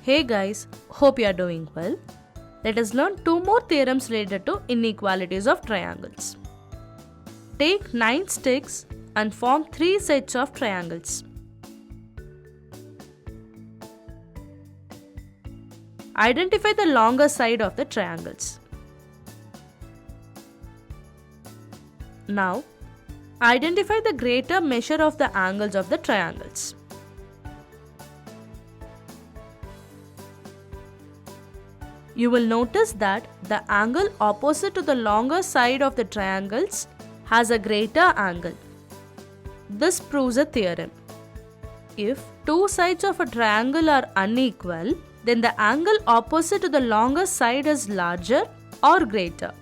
Hey guys, hope you are doing well. Let us learn two more theorems related to inequalities of triangles. Take 9 sticks and form 3 sets of triangles. Identify the longer side of the triangles. Now, identify the greater measure of the angles of the triangles. You will notice that the angle opposite to the longer side of the triangles has a greater angle. This proves a theorem. If two sides of a triangle are unequal, then the angle opposite to the longer side is larger or greater.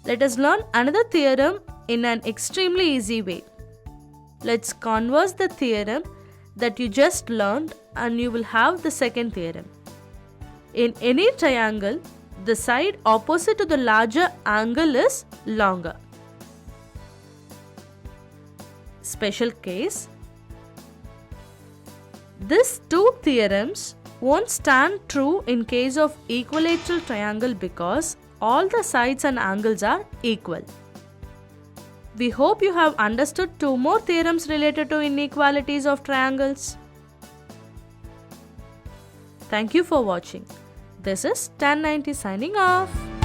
Let us learn another theorem in an extremely easy way. Let's converse the theorem that you just learned and you will have the second theorem. In any triangle, the side opposite to the larger angle is longer. Special case. These two theorems won't stand true in case of equilateral triangle because all the sides and angles are equal. We hope you have understood two more theorems related to inequalities of triangles. Thank you for watching. This is Tan90 signing off.